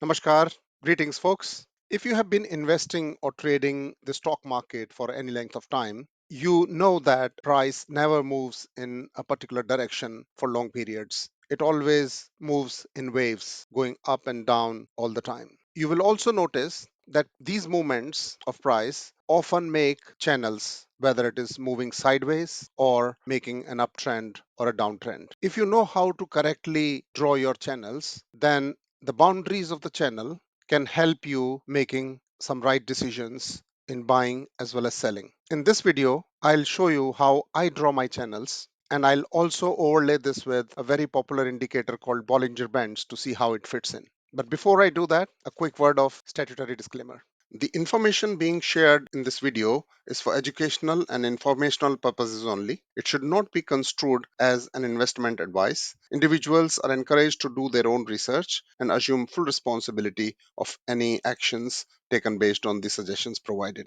Namaskar. Greetings, folks. If you have been investing or trading the stock market for any length of time, you know that price never moves in a particular direction for long periods. It always moves in waves, going up and down all the time. You will also notice that these movements of price often make channels, whether it is moving sideways or making an uptrend or a downtrend. If you know how to correctly draw your channels, then the boundaries of the channel can help you making some right decisions in buying as well as selling. In this video, I'll show you how I draw my channels, and I'll also overlay this with a very popular indicator called Bollinger Bands to see how it fits in. But before I do that, a quick word of statutory disclaimer. The information being shared in this video is for educational and informational purposes only. It should not be construed as an investment advice. Individuals are encouraged to do their own research and assume full responsibility of any actions taken based on the suggestions provided.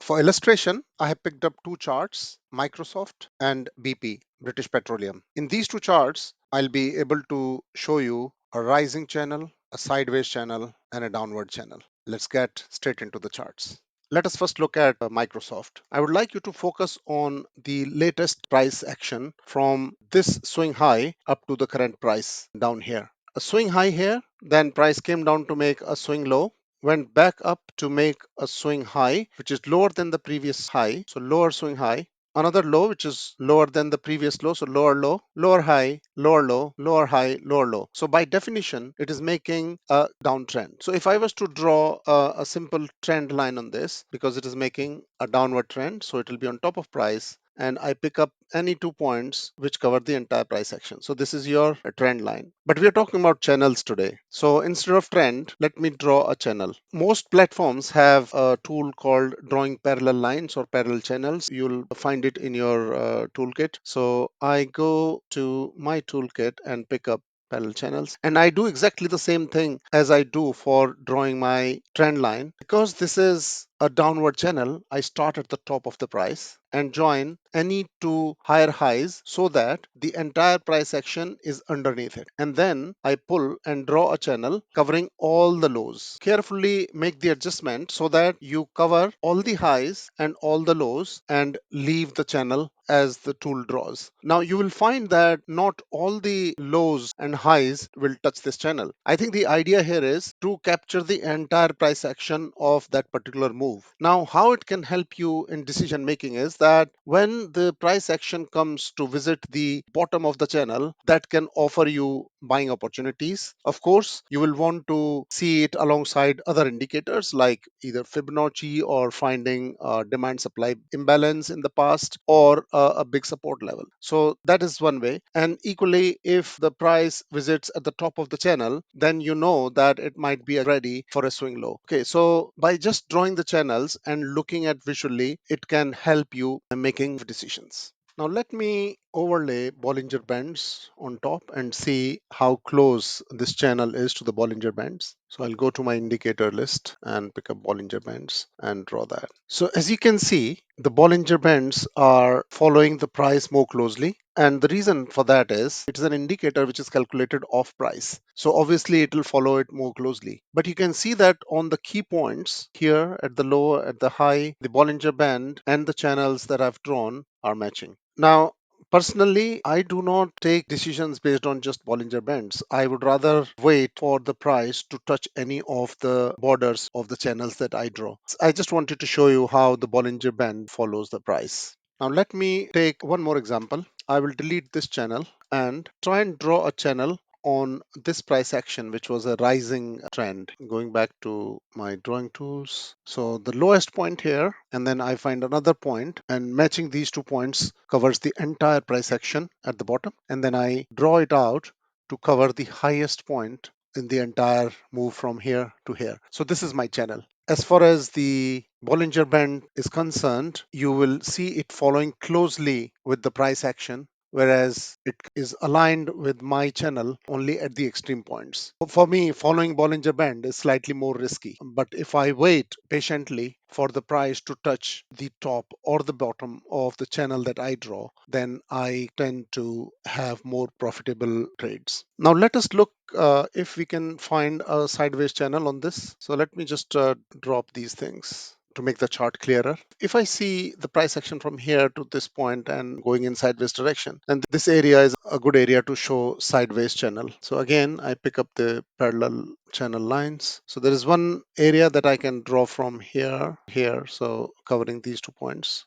For illustration, I have picked up two charts, Microsoft and BP, British Petroleum. In these two charts, I'll be able to show you a rising channel, a sideways channel, and a downward channel. Let's get straight into the charts. Let us first look at Microsoft. I would like you to focus on the latest price action from this swing high up to the current price down here. A swing high here, then price came down to make a swing low, went back up to make a swing high, which is lower than the previous high. So lower swing high, another low, which is lower than the previous low. So lower low, lower high, lower low, lower high, lower low. So by definition, it is making a downtrend. So if I was to draw a simple trend line on this, because it is making a downward trend, so it will be on top of price, and I pick up any 2 points which cover the entire price action. So this is your trend line. But we are talking about channels today. So instead of trend, let me draw a channel. Most platforms have a tool called drawing parallel lines or parallel channels. You'll find it in your toolkit. So I go to my toolkit and pick up parallel channels, and I do exactly the same thing as I do for drawing my trend line. Because this is a downward channel, I start at the top of the price and join any two higher highs so that the entire price action is underneath it. And then I pull and draw a channel covering all the lows. Carefully make the adjustment so that you cover all the highs and all the lows and leave the channel as the tool draws. Now you will find that not all the lows and highs will touch this channel. I think the idea here is to capture the entire price action of that particular move. Now, how it can help you in decision making is that when the price action comes to visit the bottom of the channel, that can offer you buying opportunities. Of course, you will want to see it alongside other indicators like either Fibonacci or finding demand supply imbalance in the past or a big support level. So that is one way. And equally, if the price visits at the top of the channel, then you know that it might be ready for a swing low. Okay, so by just drawing the channels and looking at visually, it can help you in making decisions. Now let me overlay Bollinger Bands on top and see how close this channel is to the Bollinger Bands. So I'll go to my indicator list and pick up Bollinger Bands and draw that. So as you can see, the Bollinger Bands are following the price more closely. And the reason for that is it is an indicator which is calculated off price. So obviously it will follow it more closely. But you can see that on the key points here at the low, at the high, the Bollinger Band and the channels that I've drawn are matching. Now, personally, I do not take decisions based on just Bollinger Bands. I would rather wait for the price to touch any of the borders of the channels that I draw. I just wanted to show you how the Bollinger Band follows the price. Now, let me take one more example. I will delete this channel and try and draw a channel on this price action, which was a rising trend. Going back to my drawing tools. So the lowest point here, and then I find another point, and matching these 2 points covers the entire price action at the bottom. And then I draw it out to cover the highest point in the entire move from here to here. So this is my channel. As far as the Bollinger Band is concerned, you will see it following closely with the price action whereas it is aligned with my channel only at the extreme points. For me, following Bollinger Band is slightly more risky. But if I wait patiently for the price to touch the top or the bottom of the channel that I draw, then I tend to have more profitable trades. Now, let us look if we can find a sideways channel on this. So let me just drop these things to make the chart clearer. If I see the price action from here to this point and going in sideways direction, then this area is a good area to show sideways channel. So again, I pick up the parallel channel lines. So there is one area that I can draw from here. So covering these 2 points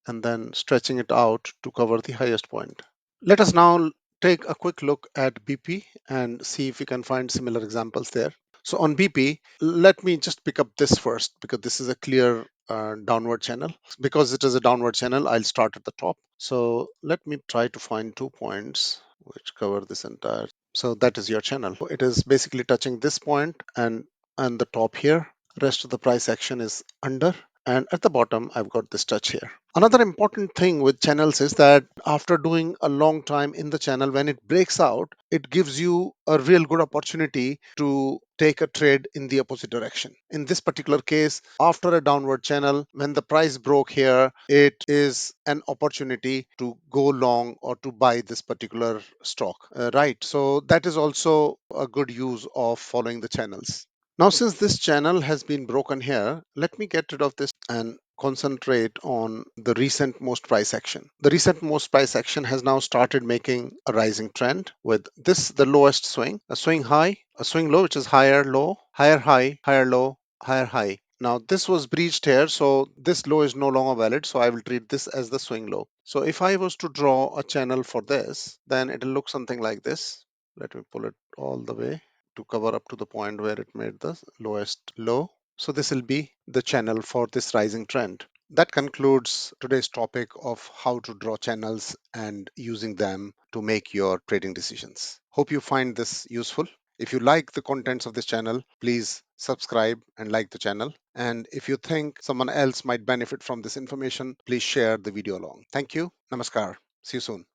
and then stretching it out to cover the highest point. Let us now take a quick look at BP and see if we can find similar examples there. So on BP, let me just pick up this first because this is a clear downward channel. Because it is a downward channel, I'll start at the top. So let me try to find 2 points which cover this entire. So that is your channel. It is basically touching this point and the top here. Rest of the price action is under. And at the bottom, I've got this touch here. Another important thing with channels is that after doing a long time in the channel, when it breaks out, it gives you a real good opportunity to take a trade in the opposite direction. In this particular case, after a downward channel, when the price broke here, it is an opportunity to go long or to buy this particular stock, right? So that is also a good use of following the channels. Now, since this channel has been broken here, let me get rid of this and concentrate on the recent most price action. The recent most price action has now started making a rising trend with this, the lowest swing, a swing high, a swing low, which is higher low, higher high, higher low, higher high. Now this was breached here, so this low is no longer valid. So I will treat this as the swing low. So if I was to draw a channel for this, then it will look something like this. Let me pull it all the way to cover up to the point where it made the lowest low. So this will be the channel for this rising trend. That concludes today's topic of how to draw channels and using them to make your trading decisions. Hope you find this useful. If you like the contents of this channel, please subscribe and like the channel. And if you think someone else might benefit from this information, please share the video along. Thank you. Namaskar. See you soon.